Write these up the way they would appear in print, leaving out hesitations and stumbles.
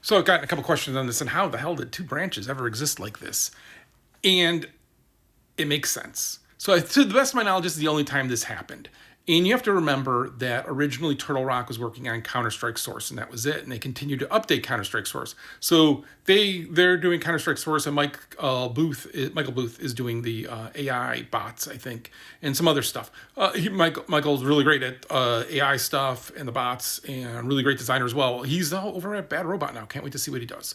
So I've gotten a couple questions on this, and how the hell did two branches ever exist like this? And it makes sense. So, to the best of my knowledge, this is the only time this happened. And you have to remember that originally Turtle Rock was working on Counter Strike Source, and that was it. And they continue to update Counter Strike Source. So they're doing Counter Strike Source, and Michael Booth is doing the AI bots, I think, and some other stuff. Michael's really great at AI stuff and the bots, and really great designer as well. He's over at Bad Robot now. Can't wait to see what he does.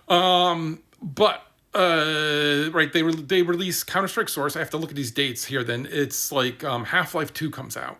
But right, they release Counter Strike Source. I have to look at these dates here. Then it's like Half-Life 2 comes out,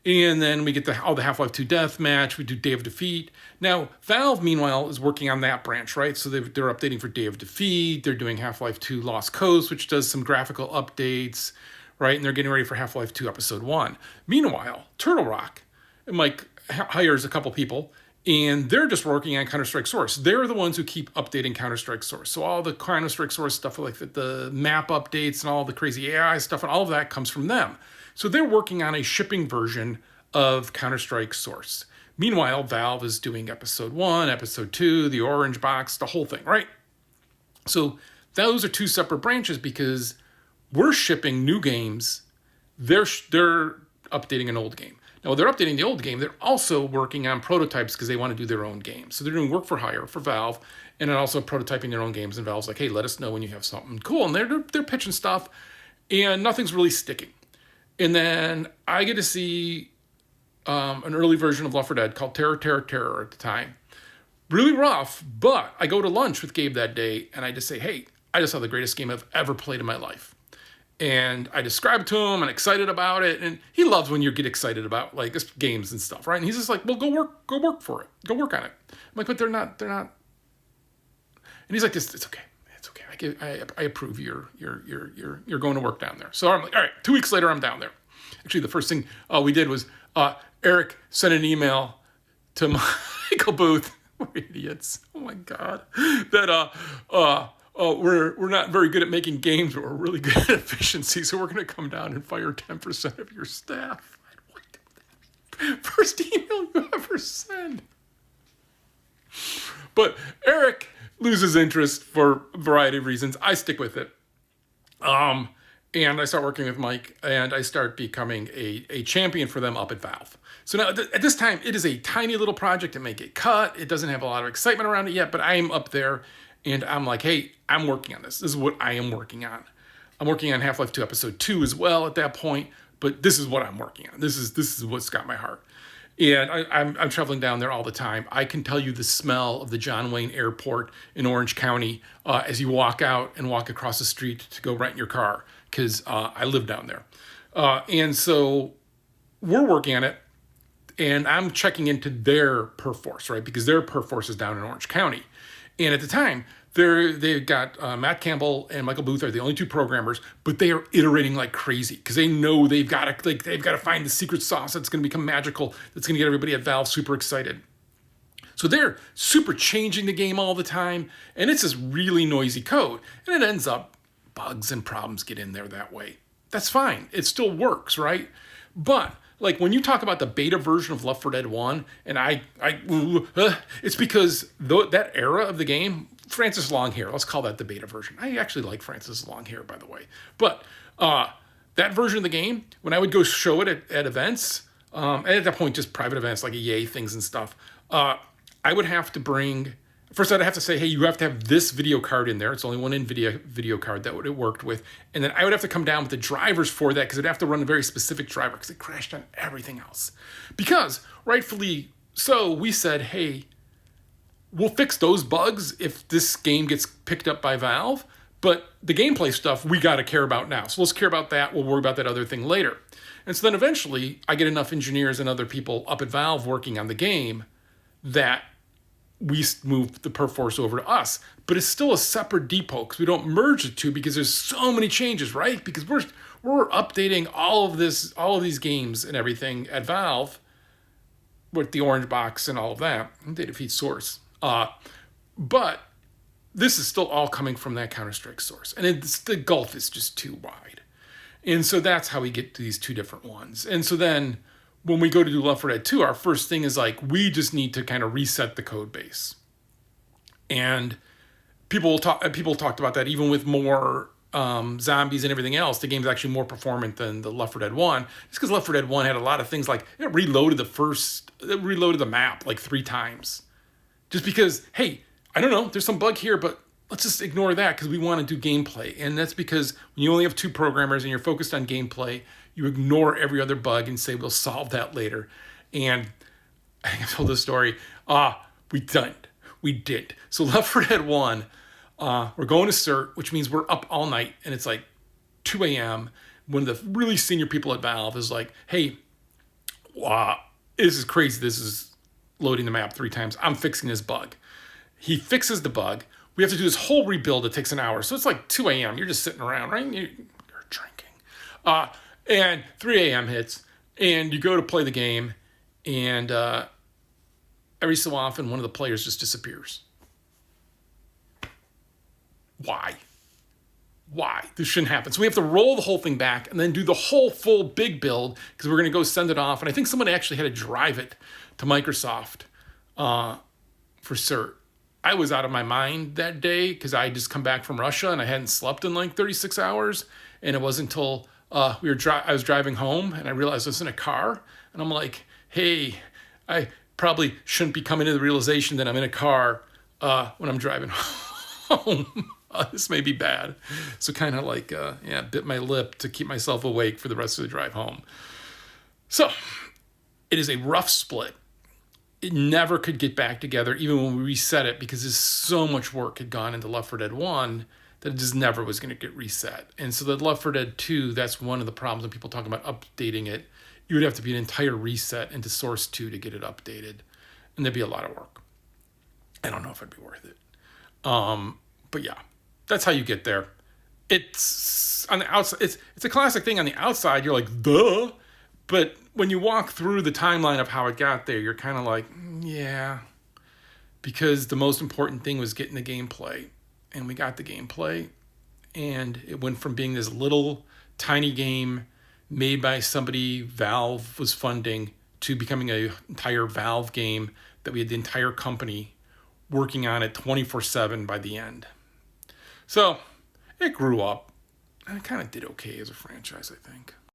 and then we get the Half-Life 2 Deathmatch. We do Day of Defeat. Now Valve, meanwhile, is working on that branch, right? So they're updating for Day of Defeat. They're doing Half-Life 2 Lost Coast, which does some graphical updates, right? And they're getting ready for Half-Life 2 Episode 1. Meanwhile, Turtle Rock, Mike hires a couple people, and they're just working on Counter-Strike Source. They're the ones who keep updating Counter-Strike Source. So all the Counter-Strike Source stuff, like the map updates and all the crazy AI stuff, and all of that comes from them. So they're working on a shipping version of Counter-Strike Source. Meanwhile, Valve is doing Episode 1, Episode 2, the Orange Box, the whole thing, right? So those are two separate branches because we're shipping new games. They're updating an old game. Now, they're updating the old game. They're also working on prototypes because they want to do their own games. So they're doing work for hire for Valve, and then also prototyping their own games. And Valve's like, hey, let us know when you have something cool. And they're pitching stuff, and nothing's really sticking. And then I get to see an early version of Left 4 Dead called Terror, Terror, Terror at the time. Really rough, but I go to lunch with Gabe that day, and I just say, hey, I just saw the greatest game I've ever played in my life. And I described to him, I'm excited about it. And he loves when you get excited about like games and stuff, right? And he's just like, well, go work for it. Go work on it. I'm like, but they're not. And he's like, it's okay. It's okay. I approve you're going to work down there. So I'm like, all right, 2 weeks later, I'm down there. Actually, the first thing we did was Eric sent an email to Michael Booth. We're idiots. Oh my God. That we're not very good at making games, but we're really good at efficiency. So we're going to come down and fire 10% of your staff. First email you ever send. But Eric loses interest for a variety of reasons. I stick with it. And I start working with Mike, and I start becoming a champion for them up at Valve. So now, at this time, it is a tiny little project. It may get cut. It doesn't have a lot of excitement around it yet, but I am up there, and I'm like, hey, I'm working on this. This is what I am working on. I'm working on Half-Life 2 Episode 2 as well at that point, but this is what I'm working on. This is what's got my heart. And I'm traveling down there all the time. I can tell you the smell of the John Wayne Airport in Orange County as you walk out and walk across the street to go rent your car, because I live down there. And so we're working on it, and I'm checking into their perf force, right? Because their perf force is down in Orange County. And at the time, they've got Matt Campbell and Michael Booth are the only two programmers, but they are iterating like crazy because they know they've got to find the secret sauce that's going to become magical, that's going to get everybody at Valve super excited. So they're super changing the game all the time, and it's this really noisy code, and it ends up bugs and problems get in there that way. That's fine. It still works, right? But like when you talk about the beta version of Left 4 Dead 1, and it's because that era of the game, Francis Longhair, let's call that the beta version. I actually like Francis Longhair, by the way. But that version of the game, when I would go show it at events, and at that point just private events like EA things and stuff, I would have to bring... First, I'd have to say, hey, you have to have this video card in there. It's only one NVIDIA video card that it worked with. And then I would have to come down with the drivers for that because it'd have to run a very specific driver because it crashed on everything else. Because, rightfully so, we said, hey, we'll fix those bugs if this game gets picked up by Valve. But the gameplay stuff we got to care about now. So let's care about that. We'll worry about that other thing later. And so then eventually I get enough engineers and other people up at Valve working on the game that we move the perf force over to us, but it's still a separate depot because we don't merge the two because there's so many changes, right? Because we're updating all of these games and everything at Valve with the Orange Box and all of that, and Day of Defeat Source. But this is still all coming from that Counter-Strike Source, and the gulf is just too wide. And so that's how we get to these two different ones. And so then when we go to do Left 4 Dead 2, our first thing is like, we just need to kind of reset the code base. And people talked about that even with more zombies and everything else. The game's actually more performant than the Left 4 Dead 1, just because Left 4 Dead 1 had a lot of things like it reloaded the map like 3 times, just because, hey, I don't know, there's some bug here, but let's just ignore that because we want to do gameplay. And that's because when you only have 2 programmers and you're focused on gameplay, you ignore every other bug and say we'll solve that later. And I think I told this story. We did. So Left 4 Dead 1, we're going to CERT, which means we're up all night, and it's like 2 a.m. One of the really senior people at Valve is like, hey, this is crazy. This is loading the map 3 times. I'm fixing this bug. He fixes the bug. We have to do this whole rebuild. It takes an hour. So it's like 2 a.m. You're just sitting around, right? You're drinking. And 3 a.m. hits, and you go to play the game, and every so often, one of the players just disappears. Why? This shouldn't happen. So we have to roll the whole thing back and then do the whole full big build because we're going to go send it off. And I think someone actually had to drive it to Microsoft for CERT. I was out of my mind that day because I had just come back from Russia and I hadn't slept in like 36 hours. And it wasn't until I was driving home and I realized I was in a car. And I'm like, hey, I probably shouldn't be coming to the realization that I'm in a car when I'm driving home. This may be bad. So kind of like, bit my lip to keep myself awake for the rest of the drive home. So it is a rough split. It never could get back together, even when we reset it, because there's so much work had gone into Left 4 Dead 1 that it just never was going to get reset. And so the Left 4 Dead 2, that's one of the problems when people talk about updating it. You would have to be an entire reset into Source 2 to get it updated. And there'd be a lot of work. I don't know if it'd be worth it. But yeah, that's how you get there. It's on the outside. It's a classic thing on the outside. You're like, duh. But when you walk through the timeline of how it got there, you're kind of like, yeah. Because the most important thing was getting the gameplay. And we got the gameplay. And it went from being this little tiny game made by somebody Valve was funding to becoming an entire Valve game that we had the entire company working on it 24/7 by the end. So it grew up, and it kind of did okay as a franchise, I think.